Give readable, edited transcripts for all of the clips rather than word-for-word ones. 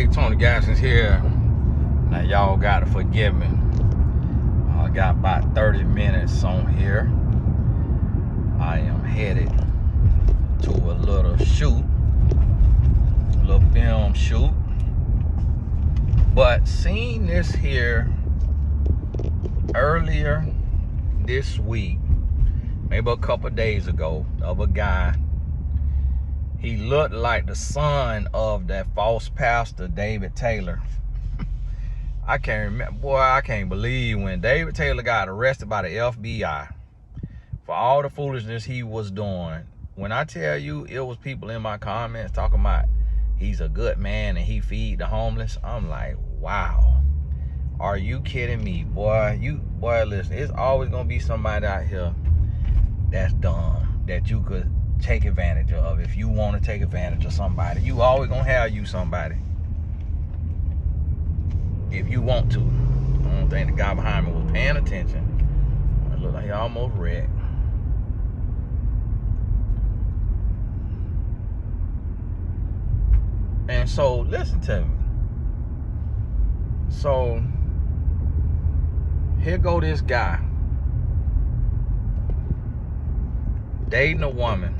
Hey, Tony Gadsden's here. Now y'all gotta forgive me. I got about 30 minutes on here. I am headed to a little shoot, a little film shoot. But seen this here earlier this week, maybe a couple days ago, of a guy. He looked like the son of that false pastor, David Taylor. I can't remember, boy, I can't believe when David Taylor got arrested by the FBI for all the foolishness he was doing. When I tell you, it was people in my comments talking about he's a good man and he feed the homeless. I'm like, wow. Are you kidding me, boy? Boy, listen, it's always gonna be somebody out here that's dumb that you could take advantage of. If you want to take advantage of somebody, you always gonna have you somebody if you want to. I don't think the guy behind me was paying attention. It looked like he almost wrecked. And so listen to me. So here go this guy dating a woman.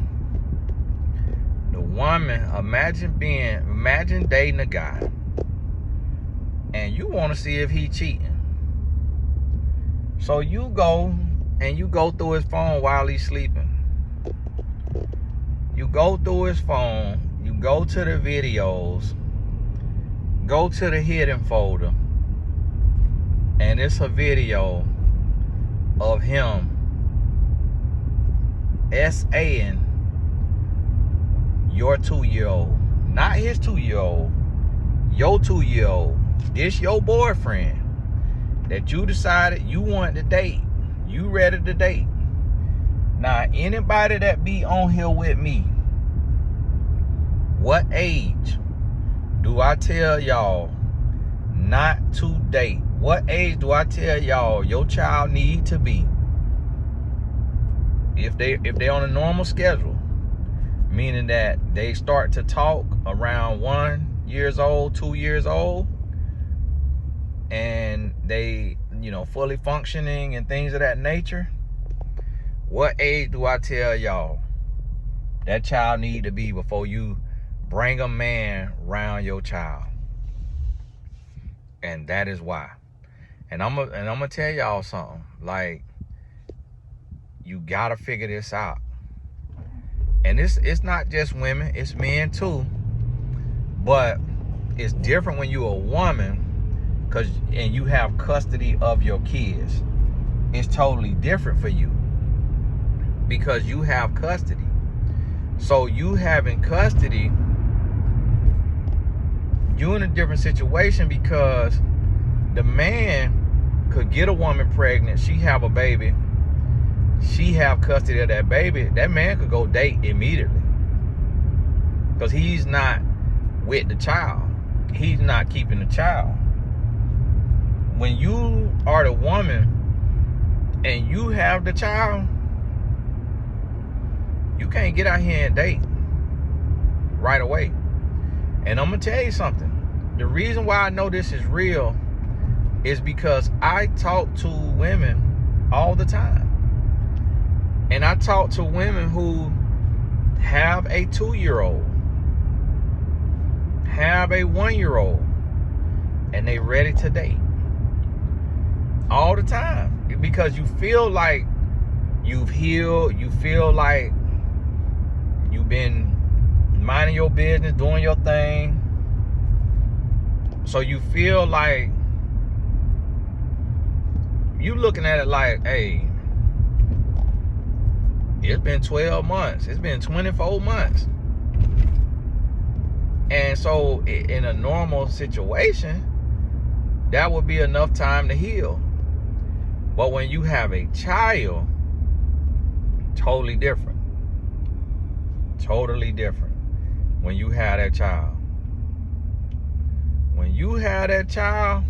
The woman, imagine dating a guy and you want to see if he cheating. So you go through his phone while he's sleeping. You go through his phone, you go to the videos, go to the hidden folder, and it's a video of him SAing your 2-year-old, not his 2-year-old, your 2-year-old. This your boyfriend that you decided you wanted to date. You ready to date. Now, anybody that be on here with me, what age do I tell y'all not to date? What age do I tell y'all your child need to be? If they on a normal schedule, meaning that they start to talk around 1 year old, 2 years old, and they, fully functioning and things of that nature, what age do I tell y'all that child need to be before you bring a man around your child? And that is why. And I'm gonna tell y'all something. Like, you gotta figure this out. And it's not just women, it's men too. But it's different when you're a woman, and you have custody of your kids. It's totally different for you because you have custody. So you having custody, you in a different situation because the man could get a woman pregnant, she have a baby, she have custody of that baby, that man could go date immediately because he's not with the child. He's not keeping the child. When you are the woman and you have the child, you can't get out here and date right away. And I'm gonna tell you something. The reason why I know this is real is because I talk to women all the time. And I talk to women who have a 2-year-old, have a 1-year-old, and they ready to date. All the time. Because you feel like you've healed, you feel like you've been minding your business, doing your thing. So you feel like you looking at it like, hey, it's been 12 months. It's been 24 months. And so in a normal situation, that would be enough time to heal. But when you have a child, totally different. Totally different. When you have that child. When you have that child,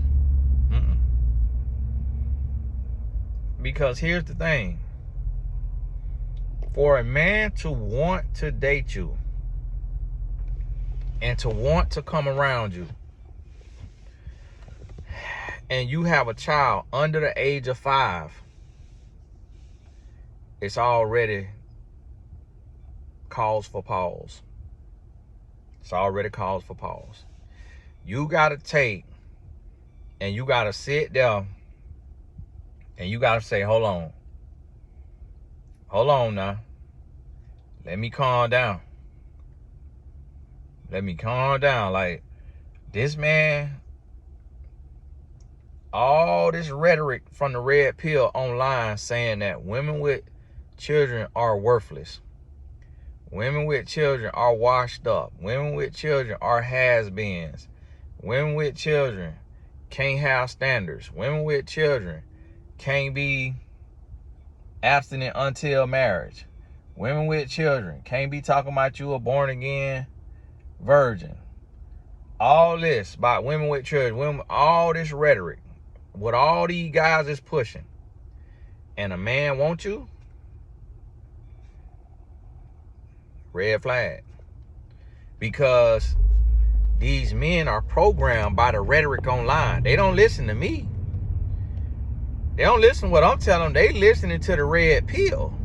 because here's the thing. For a man to want to date you and to want to come around you, and you have a child under the age of 5, it's already cause for pause. It's already cause for pause. You got to take and you got to sit there and you got to say, hold on. Hold on now. Let me calm down. Let me calm down. Like, this man, all this rhetoric from the red pill online saying that women with children are worthless. Women with children are washed up. Women with children are has-beens. Women with children can't have standards. Women with children can't be abstinent until marriage. Women with children can't be talking about you a born-again virgin. All this about women with children, women, all this rhetoric, what all these guys is pushing, and a man wants you, red flag. Because these men are programmed by the rhetoric online. They don't listen to me. They don't listen to what I'm telling them. They listening to the red pill.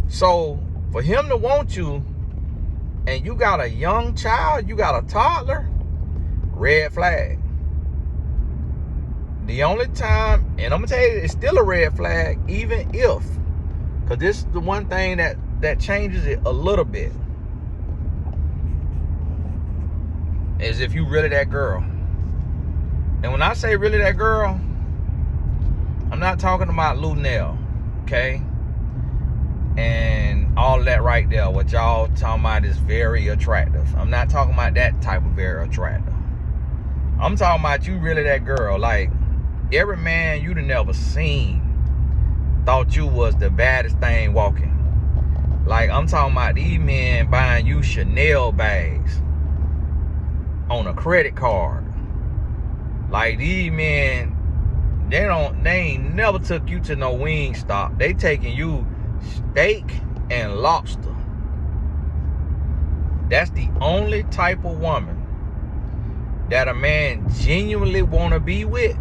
So for him to want you, and you got a young child, you got a toddler, red flag. The only time, and I'm gonna tell you, it's still a red flag, even if, because this is the one thing that changes it a little bit, is if you really that girl. And when I say really that girl, I'm not talking about Lunel, okay? And all of that right there, what y'all talking about is very attractive. I'm not talking about that type of very attractive. I'm talking about you really that girl. Like, every man you'd have never seen thought you was the baddest thing walking. Like, I'm talking about these men buying you Chanel bags on a credit card. Like, these men, they ain't never took you to no Wingstop. They taking you steak and lobster. That's the only type of woman that a man genuinely want to be with,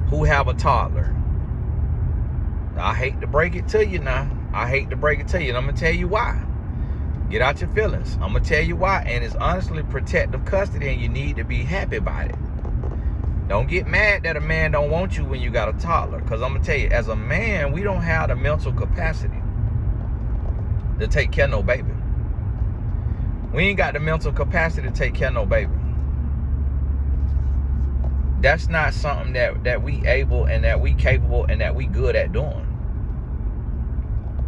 who have a toddler. I hate to break it to you now. I hate to break it to you, and I'm gonna tell you why. Get out your feelings. I'm gonna tell you why, and it's honestly protective custody, and you need to be happy about it. Don't get mad that a man don't want you when you got a toddler, because I'm gonna tell you, as a man, we don't have the mental capacity to take care of no baby. We ain't got the mental capacity to take care of no baby. That's not something that we able and that we capable and that we good at doing.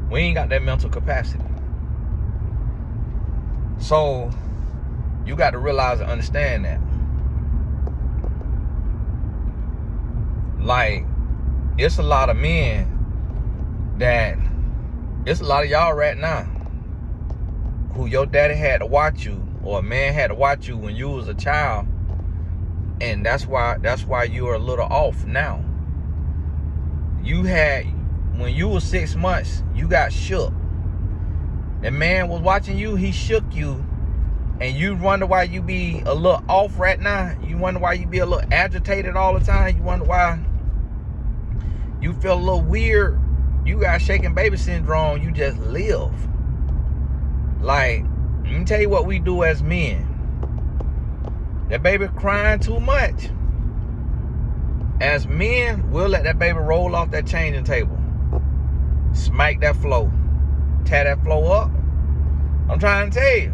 We ain't got that mental capacity. So you got to realize and understand that. Like, it's a lot of men it's a lot of y'all right now who your daddy had to watch you, or a man had to watch you when you was a child, and that's why you're a little off now. When you was 6 months, you got shook. The man was watching you, he shook you, and you wonder why you be a little off right now. You wonder why you be a little agitated all the time. You wonder why you feel a little weird. You got shaking baby syndrome. You just live. Like, let me tell you what we do as men. That baby crying too much. As men, we'll let that baby roll off that changing table. Smack that floor. Tear that floor up. I'm trying to tell you.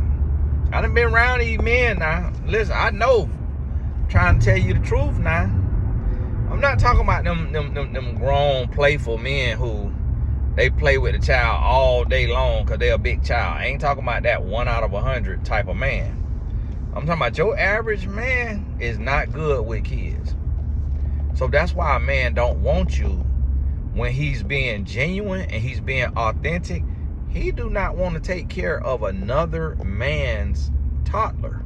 I done been around these men now. Listen, I know. I'm trying to tell you the truth now. I'm not talking about them grown, playful men who they play with the child all day long because they're a big child. I ain't talking about that 1 out of 100 type of man. I'm talking about your average man is not good with kids. So that's why a man don't want you when he's being genuine and he's being authentic. He do not want to take care of another man's toddler.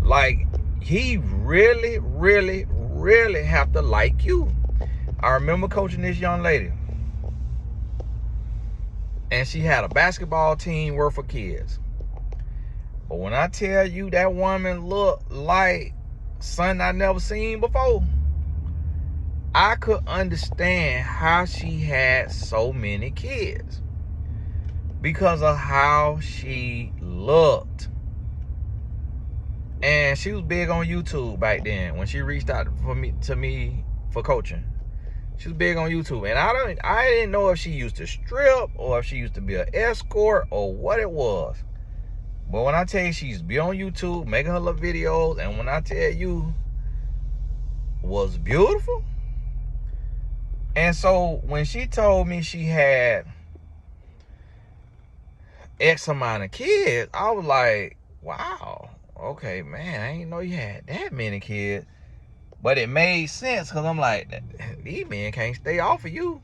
Like, he really, really, really have to like you. I remember coaching this young lady, and she had a basketball team worth of kids. But when I tell you that woman looked like something I never seen before. I could understand how she had so many kids because of how she looked. And she was big on YouTube back then when she reached out to me for coaching. She was big on YouTube, and I didn't know if she used to strip or if she used to be an escort or what it was. But when I tell you she's be on YouTube making her little videos, and when I tell you was beautiful. And so when she told me she had X amount of kids, I was like, wow, okay, man, I didn't know you had that many kids. But it made sense because I'm like, these men can't stay off of you.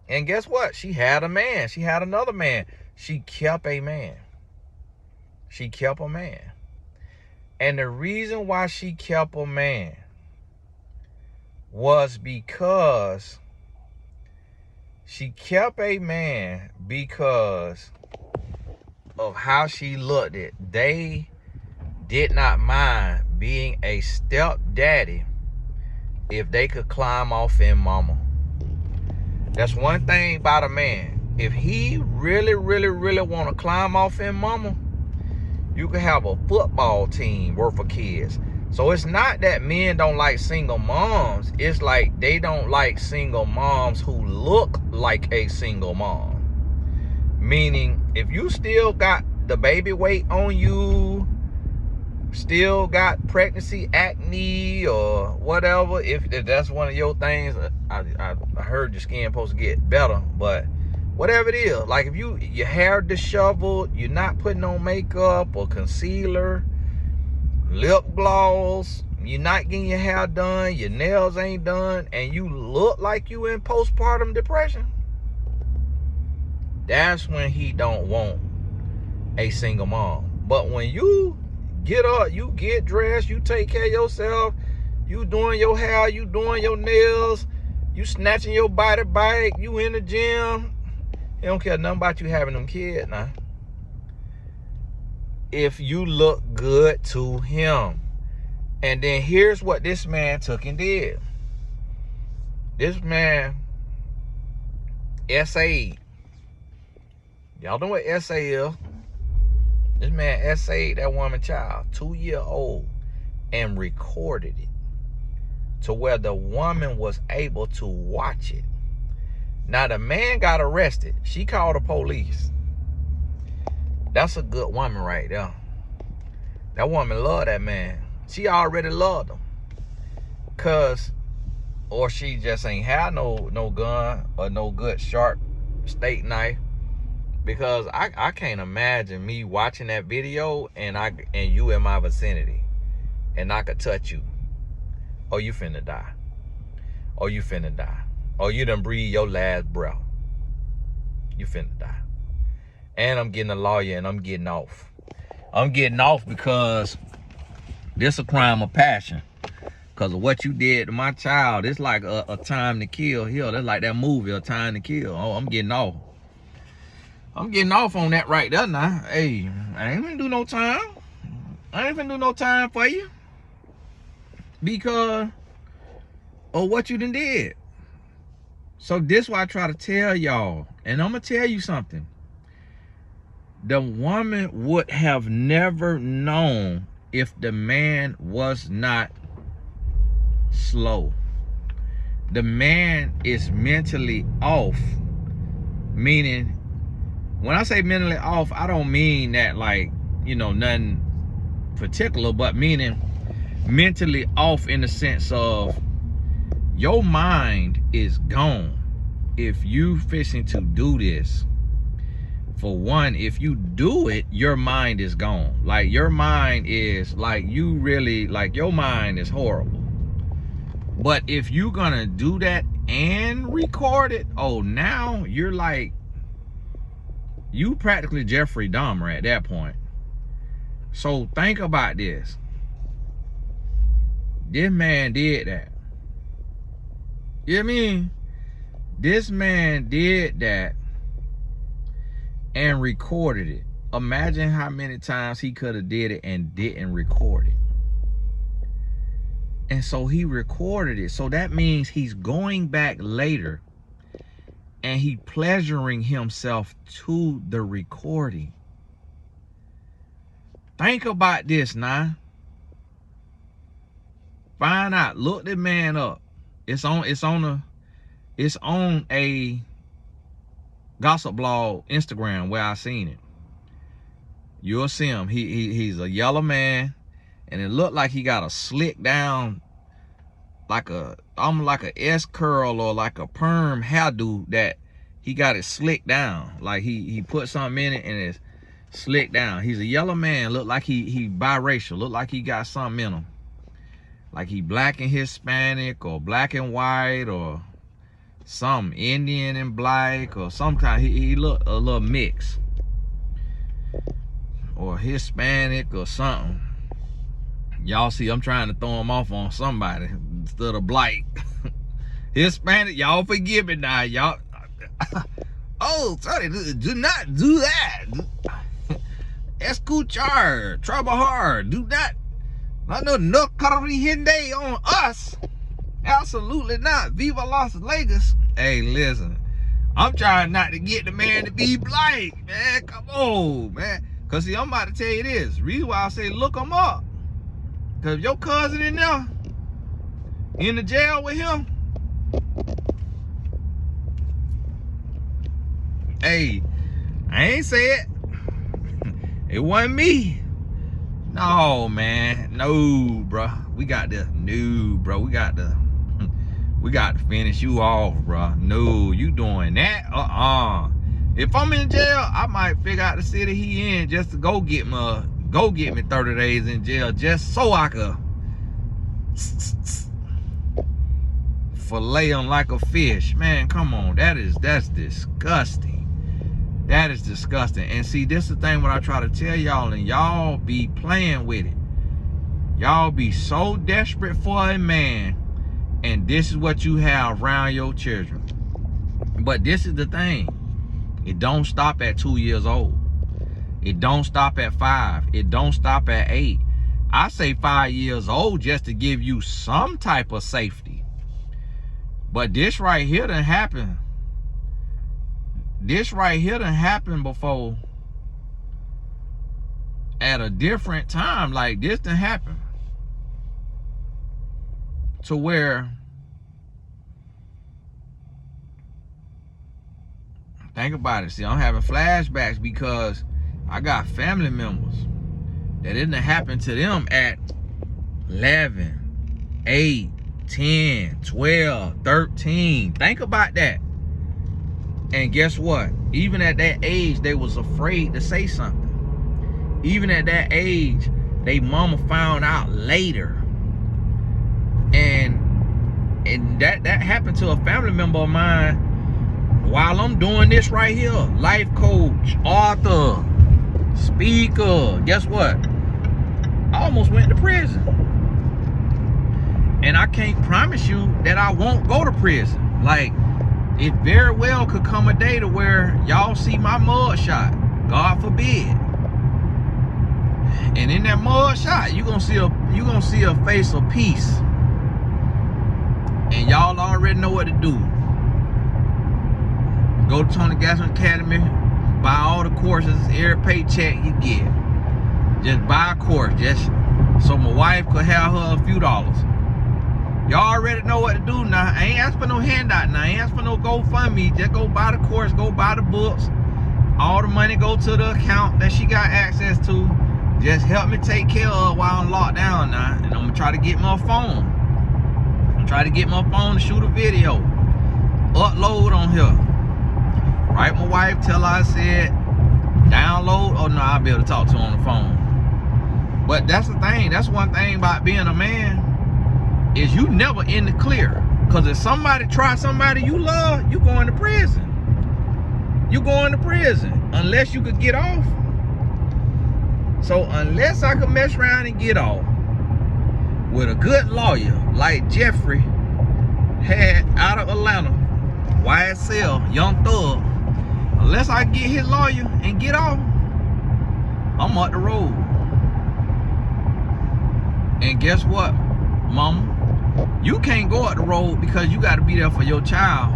And guess what? She had a man. She had another man. She kept a man. She kept a man. And the reason why she kept a man was because she kept a man because of how she looked at. They did not mind being a stepdaddy if they could climb off in mama. That's one thing about a man. If he really, really, really want to climb off in mama, you can have a football team worth of kids. So it's not that men don't like single moms. It's like they don't like single moms who look like a single mom. Meaning, if you still got the baby weight on you, still got pregnancy acne or whatever, if that's one of your things, I heard your skin supposed to get better, but whatever it is, like if your hair disheveled, you're not putting on makeup or concealer, lip gloss, you're not getting your hair done, your nails ain't done, and you look like you in postpartum depression, that's when he don't want a single mom. But when you get up, you get dressed, you take care of yourself, you doing your hair, you doing your nails, you snatching your body back, you in the gym, he don't care nothing about you having them kids now. If you look good to him. And then here's what this man took and did. This man essayed. Y'all know what essay is? This man essayed that woman child, 2-year-old, and recorded it to where the woman was able to watch it. Now the man got arrested. She called the police. That's a good woman right there. That woman loved that man. She already loved him. Or she just ain't had no gun or no good sharp steak knife. Because I can't imagine me watching that video and you in my vicinity and I could touch you. Oh, you finna die. Oh, you finna die. Oh, you done breathe your last breath. You finna die. And I'm getting a lawyer and I'm getting off. I'm getting off because this a crime of passion. Because of what you did to my child. It's like a time to kill here. That's like that movie, A Time to Kill. Oh, I'm getting off. I'm getting off on that right there now. Hey, I ain't gonna do no time. I ain't gonna do no time for you. Because of what you done did. So this why I try to tell y'all. And I'm gonna tell you something. The woman would have never known if the man was not slow. The man is mentally off. Meaning, when I say mentally off, I don't mean that like, nothing particular, but meaning mentally off in the sense of your mind is gone if you fixing to do this. For one, if you do it, your mind is gone. Like your mind is like your mind is horrible. But if you're gonna do that and record it, oh, now you're like, you practically Jeffrey Dahmer at that point. So think about this. This man did that. You know what I mean? This man did that and recorded it. Imagine how many times he could have did it and didn't record it. And so he recorded it. So that means he's going back later and he pleasuring himself to the recording. Think about this now. Find out. Look the man up. It's on a gossip blog Instagram where I seen it. You'll see him. He's a yellow man, and it looked like he got a slick down, almost like a S curl or like a perm hairdo that he got it slicked down. Like he put something in it and it's slicked down. He's a yellow man. Look like he biracial. Look like he got something in him. Like he black and Hispanic or black and white or some Indian and black or some kind. He look a little mix or Hispanic or something. Y'all see, I'm trying to throw him off on somebody instead of black. Hispanic, y'all forgive me now, y'all. Oh, sorry, do not do that. Escuchar, trabajar, do not. No corriente on us. Absolutely not. Viva Las Vegas. Hey, listen. I'm trying not to get the man to be black, man. Come on, man. Because, see, I'm about to tell you this. Reason why I say look him up. Because your cousin in there, in the jail with him. Hey, I ain't say it. It wasn't me. No, man. No, bro. We got to finish you off, bro. No, you doing that? If I'm in jail, I might figure out the city he in just to go get me 30 days in jail just so I could fillet him like a fish. Man, come on. That's disgusting. That is disgusting. And see, this is the thing when I try to tell y'all, and y'all be playing with it. Y'all be so desperate for a man, and this is what you have around your children. But this is the thing. It don't stop at 2 years old. It don't stop at 5. It don't stop at 8. I say 5 years old just to give you some type of safety. But this right here done happened. This right here done happened before at a different time. Like this done happen to where, think about it. See, I'm having flashbacks because I got family members that didn't happen to them at 11, 8, 10, 12, 13. Think about that. And guess what? Even at that age, they was afraid to say something. Even at that age, they mama found out later. And that happened to a family member of mine while I'm doing this right here. Life coach, author, speaker. Guess what? I almost went to prison. And I can't promise you that I won't go to prison. Like, it very well could come a day to where y'all see my mug shot. God forbid. And in that mug shot, you gonna see a face of peace. And y'all already know what to do. Go to Tony Gasson Academy, buy all the courses, every paycheck you get. Just buy a course, just so my wife could have her a few dollars. Y'all already know what to do now. I ain't ask for no handout now. I ain't ask for no GoFundMe. Just go buy the course, go buy the books. All the money go to the account that she got access to. Just help me take care of her while I'm locked down now. And I'm gonna try to get my phone. I'm trying to get my phone to shoot a video. Upload on here. Write my wife, tell her I said download. Oh no, I'll be able to talk to her on the phone. But that's the thing. That's one thing about being a man. Is you never in the clear. Because if somebody try somebody you love, you going to prison. You going to prison. Unless you could get off. So unless I could mess around and get off with a good lawyer like Jeffrey had out of Atlanta, YSL, Young Thug, unless I get his lawyer and get off, I'm up the road. And guess what, mama? You can't go up the road because you got to be there for your child.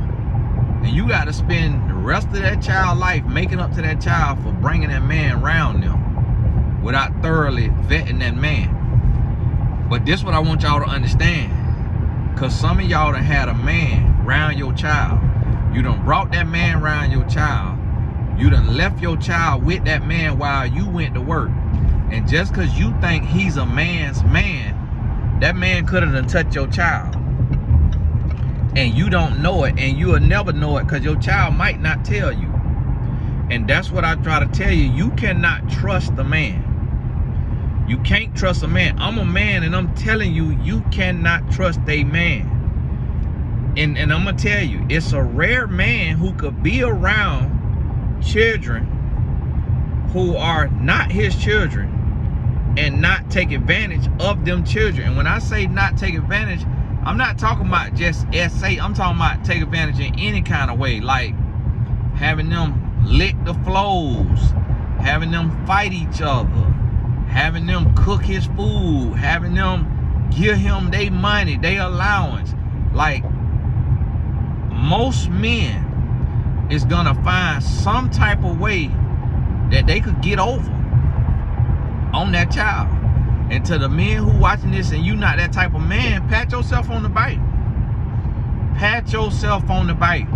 And you got to spend the rest of that child's life making up to that child for bringing that man around them without thoroughly vetting that man. But this is what I want y'all to understand. Because some of y'all done had a man around your child. You done brought that man around your child. You done left your child with that man while you went to work. And just because you think he's a man's man, that man could have done touched your child. And you don't know it, and you'll never know it because your child might not tell you. And that's what I try to tell you. You cannot trust the man. You can't trust a man. I'm a man, and I'm telling you, you cannot trust a man. And I'm going to tell you, it's a rare man who could be around children who are not his children and not take advantage of them children. And when I say not take advantage, I'm not talking about just SA. I'm talking about take advantage in any kind of way, like having them lick the floors, having them fight each other, having them cook his food, having them give him their money, their allowance. Like, most men is gonna find some type of way that they could get over on that child. And to the men who watching this and you not that type of man, pat yourself on the back. Pat yourself on the back.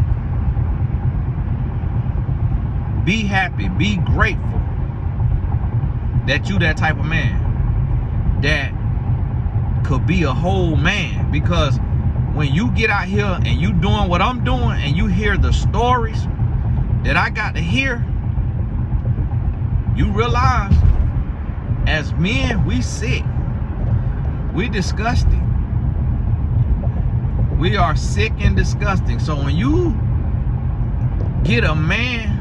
Be happy, be grateful that you that type of man that could be a whole man. Because when you get out here and you doing what I'm doing and you hear the stories that I got to hear, you realize as men, we sick. We disgusting. We are sick and disgusting. So when you get a man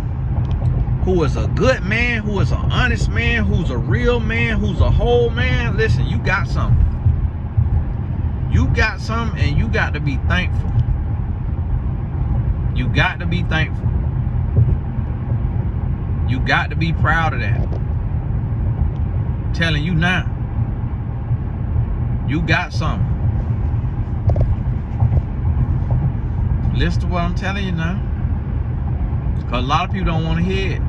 who is a good man, who is an honest man, who's a real man, who's a whole man, listen, you got something. You got something, and you got to be thankful. You got to be thankful. You got to be proud of that. I'm telling you now. You got something. Listen to what I'm telling you now. Because a lot of people don't want to hear it.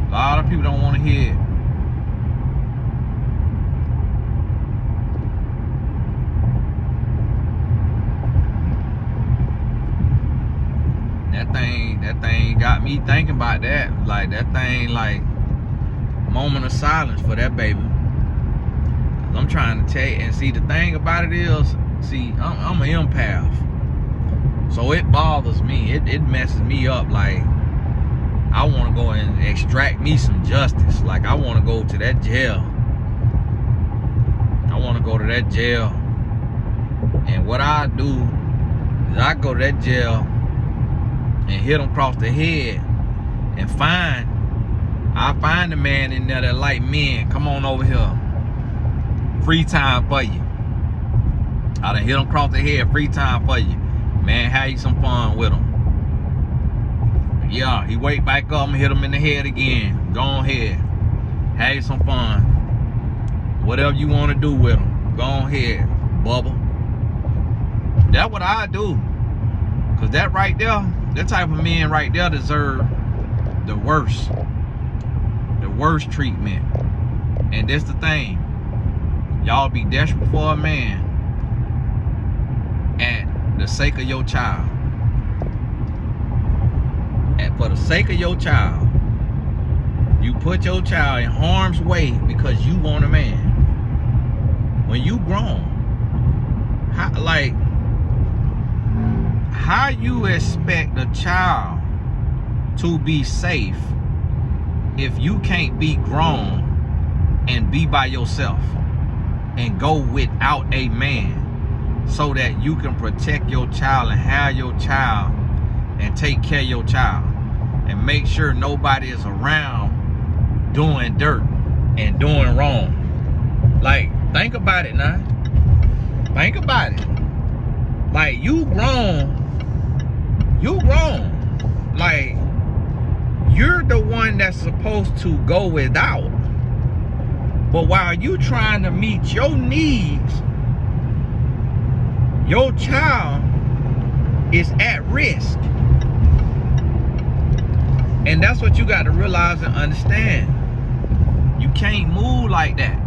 A lot of people don't want to hear it. That thing got me thinking about that. Like, that thing, like, moment of silence for that baby. I'm trying to tell you, and see, the thing about it is, see, I'm an empath. So it bothers me. It messes me up. Like, I want to go and extract me some justice. Like, I want to go to that jail. I want to go to that jail. And what I do is I go to that jail and hit them across the head and I find the man in there that like men. Come on over here. Free time for you. I done hit him across the head. Free time for you. Man, have you some fun with him. Yeah, he wake back up and hit him in the head again. Go on ahead. Have you some fun. Whatever you want to do with him. Go on ahead, Bubba. That's what I do. Because that right there, that type of men right there deserve the worst. The worst treatment. And that's the thing. Y'all be desperate for a man at the sake of your child. And for the sake of your child, you put your child in harm's way because you want a man. When you grown, how you expect a child to be safe if you can't be grown and be by yourself and go without a man so that you can protect your child and have your child and take care of your child and make sure nobody is around doing dirt and doing wrong? Like, think about it now. Think about it. Like, you grown. Like, you're the one that's supposed to go without. But while you trying to meet your needs, your child is at risk. And that's what you got to realize and understand. You can't move like that.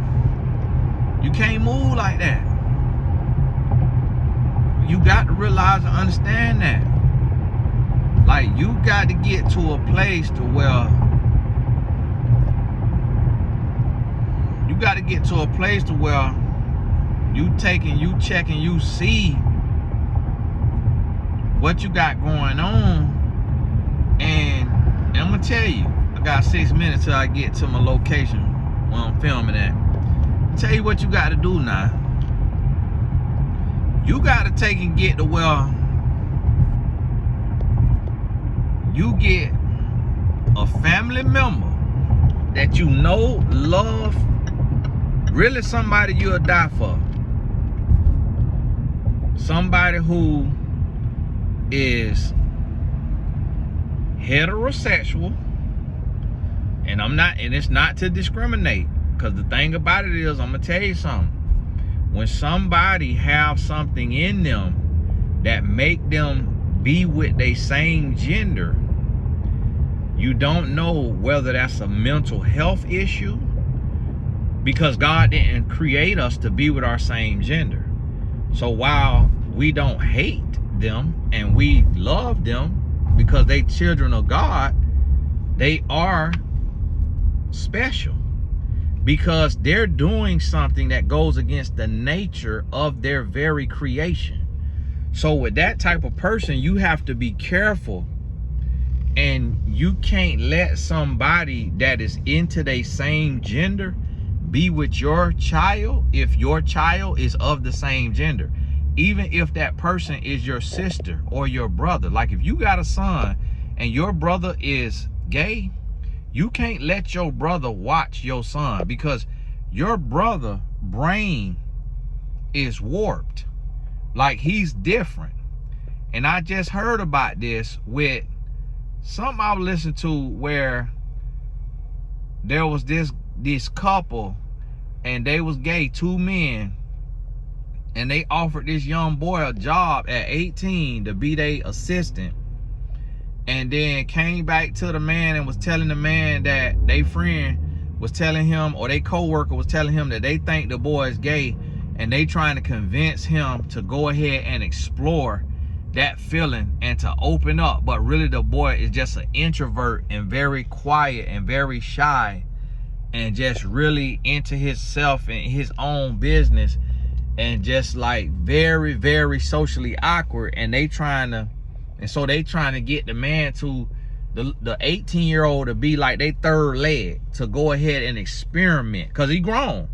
You can't move like that. You got to realize and understand that. Like, you got to get to a place to where you taking, you checking, you see what you got going on. And I'm gonna tell you, I got 6 minutes till I get to my location where I'm filming at. Tell you what you got to do now. You got to take and get to where you get a family member that you know, love, really somebody you'll die for. Somebody who is heterosexual, and it's not to discriminate, because the thing about it is, I'm gonna tell you something. When somebody have something in them that make them be with their same gender, you don't know whether that's a mental health issue, because God didn't create us to be with our same gender. So while we don't hate them and we love them because they children of God, they are special because they're doing something that goes against the nature of their very creation. So with that type of person, you have to be careful, and you can't let somebody that is into their same gender be with your child if your child is of the same gender. Even if that person is your sister or your brother. Like if you got a son and your brother is gay, you can't let your brother watch your son, because your brother brain is warped. Like, he's different. And I just heard about this with something I listened to where there was this couple, and they was gay, 2 men, and they offered this young boy a job at 18 to be their assistant, and then came back to the man and was telling the man that they friend was telling him, or they co-worker was telling him, that they think the boy is gay, and they trying to convince him to go ahead and explore that feeling and to open up. But really the boy is just an introvert and very quiet and very shy and just really into himself and his own business, and just like very, very socially awkward. And they trying to get the man to the 18-year-old to be like their third leg, to go ahead and experiment, because he grown.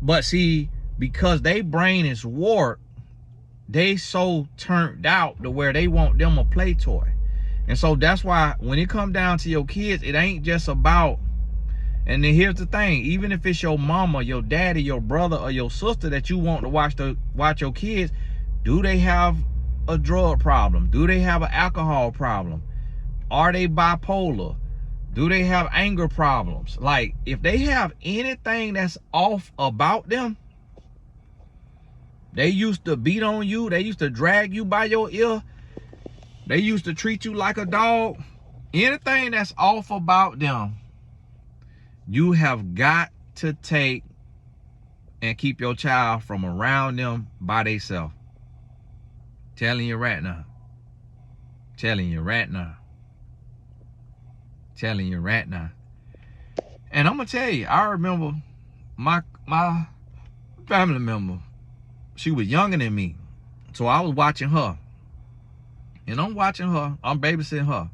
But see, because they brain is warped, they so turned out to where they want them a play toy. And so that's why when it come down to your kids, it ain't just about, and then here's the thing, even if it's your mama, your daddy, your brother, or your sister that you want to watch your kids, do they have a drug problem? Do they have an alcohol problem? Are they bipolar? Do they have anger problems? Like, if they have anything that's off about them, they used to beat on you, they used to drag you by your ear, they used to treat you like a dog, anything that's off about them, you have got to take and keep your child from around them by themselves. Telling you right now. Telling you right now. Telling you right now. And I'm gonna tell you, I remember my family member, she was younger than me. So I was watching her. And I'm watching her, I'm babysitting her.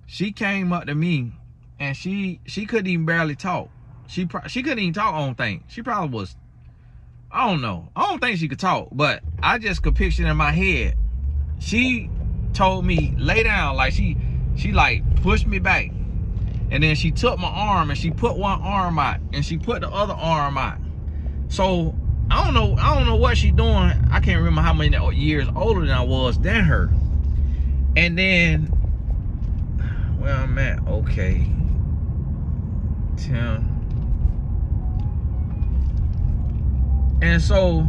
She came up to me, and she couldn't even barely talk. She couldn't even talk, I don't think. She probably was, I don't know. I don't think she could talk, but I just could picture it in my head. She told me, lay down, like she like pushed me back. And then she took my arm and she put one arm out and she put the other arm out. So I don't know what she doing. I can't remember how many years older than I was than her. And then where I'm at. Okay. 10. And so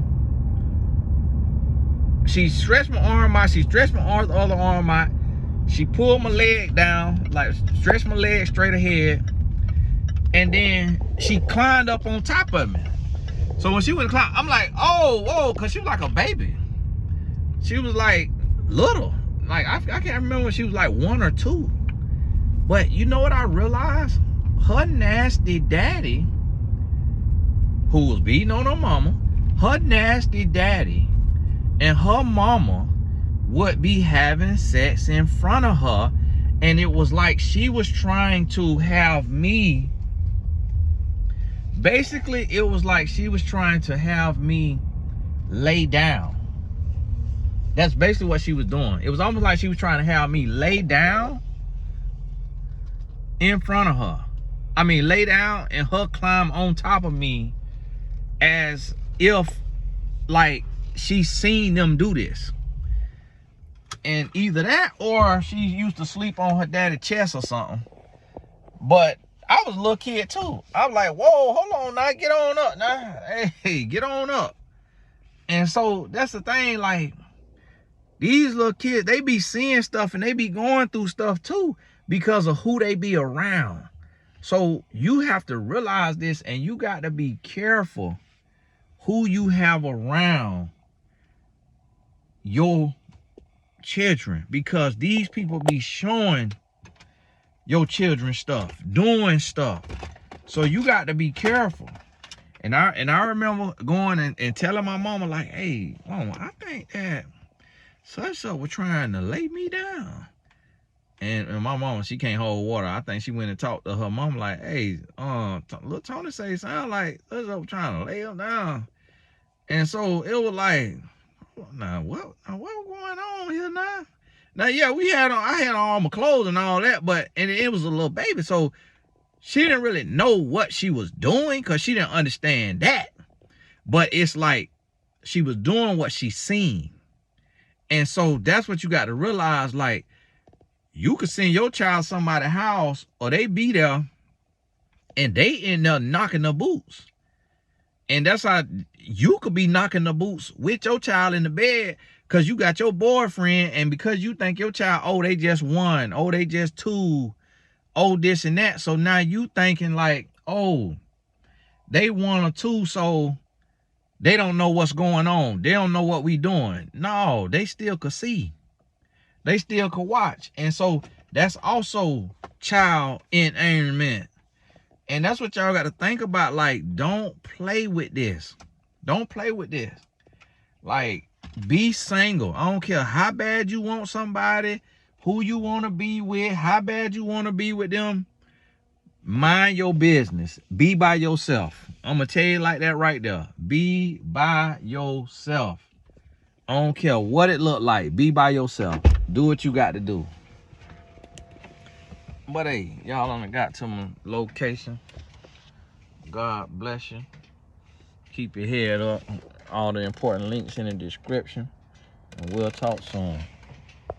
she stretched my arm out. She stretched my other arm out. She pulled my leg down, like stretched my leg straight ahead. And then she climbed up on top of me. So when she went to climb, I'm like, oh, whoa, because she was like a baby. She was like little. Like, I can't remember when she was like 1 or 2. But you know what I realized? Her nasty daddy, who was beating on her mama, her nasty daddy and her mama would be having sex in front of her. And it was like she was trying to have me, basically it was like she was trying to have me lay down. That's basically what she was doing. It was almost like she was trying to have me lay down in front of her. I mean, lay down and her climb on top of me, as if like she seen them do this. And either that or she used to sleep on her daddy's chest or something. But I was a little kid too. I was like, whoa, hold on now, get on up now. Hey, get on up. And so that's the thing, like, these little kids, they be seeing stuff and they be going through stuff too because of who they be around. So you have to realize this, and you got to be careful who you have around your children, because these people be showing your children stuff, doing stuff. So you got to be careful. And I remember going and telling my mama, like, hey, mama, I think that such-so was trying to lay me down. And my mama, she can't hold water. I think she went and talked to her mama, like, hey, little Tony say sound like such-so was trying to lay him down. And so it was like, now what going on here now? Now, yeah, I had all my clothes and all that, but it was a little baby, so she didn't really know what she was doing because she didn't understand that. But it's like she was doing what she seen. And so that's what you got to realize. Like, you could send your child somebody's house, or they be there and they end up knocking the boots. And that's how you could be knocking the boots with your child in the bed, because you got your boyfriend, and because you think your child, oh, they just 1, oh, they just 2, oh, this and that. So now you thinking like, oh, they 1 or 2, so they don't know what's going on. They don't know what we doing. No, they still could see. They still could watch. And so that's also child entertainment. And that's what y'all got to think about. Like, don't play with this. Don't play with this. Like, be single. I don't care how bad you want somebody, who you want to be with, how bad you want to be with them. Mind your business. Be by yourself. I'm going to tell you like that right there. Be by yourself. I don't care what it look like. Be by yourself. Do what you got to do. But hey, y'all only got to my location. God bless you. Keep your head up. All the important links in the description. And we'll talk soon.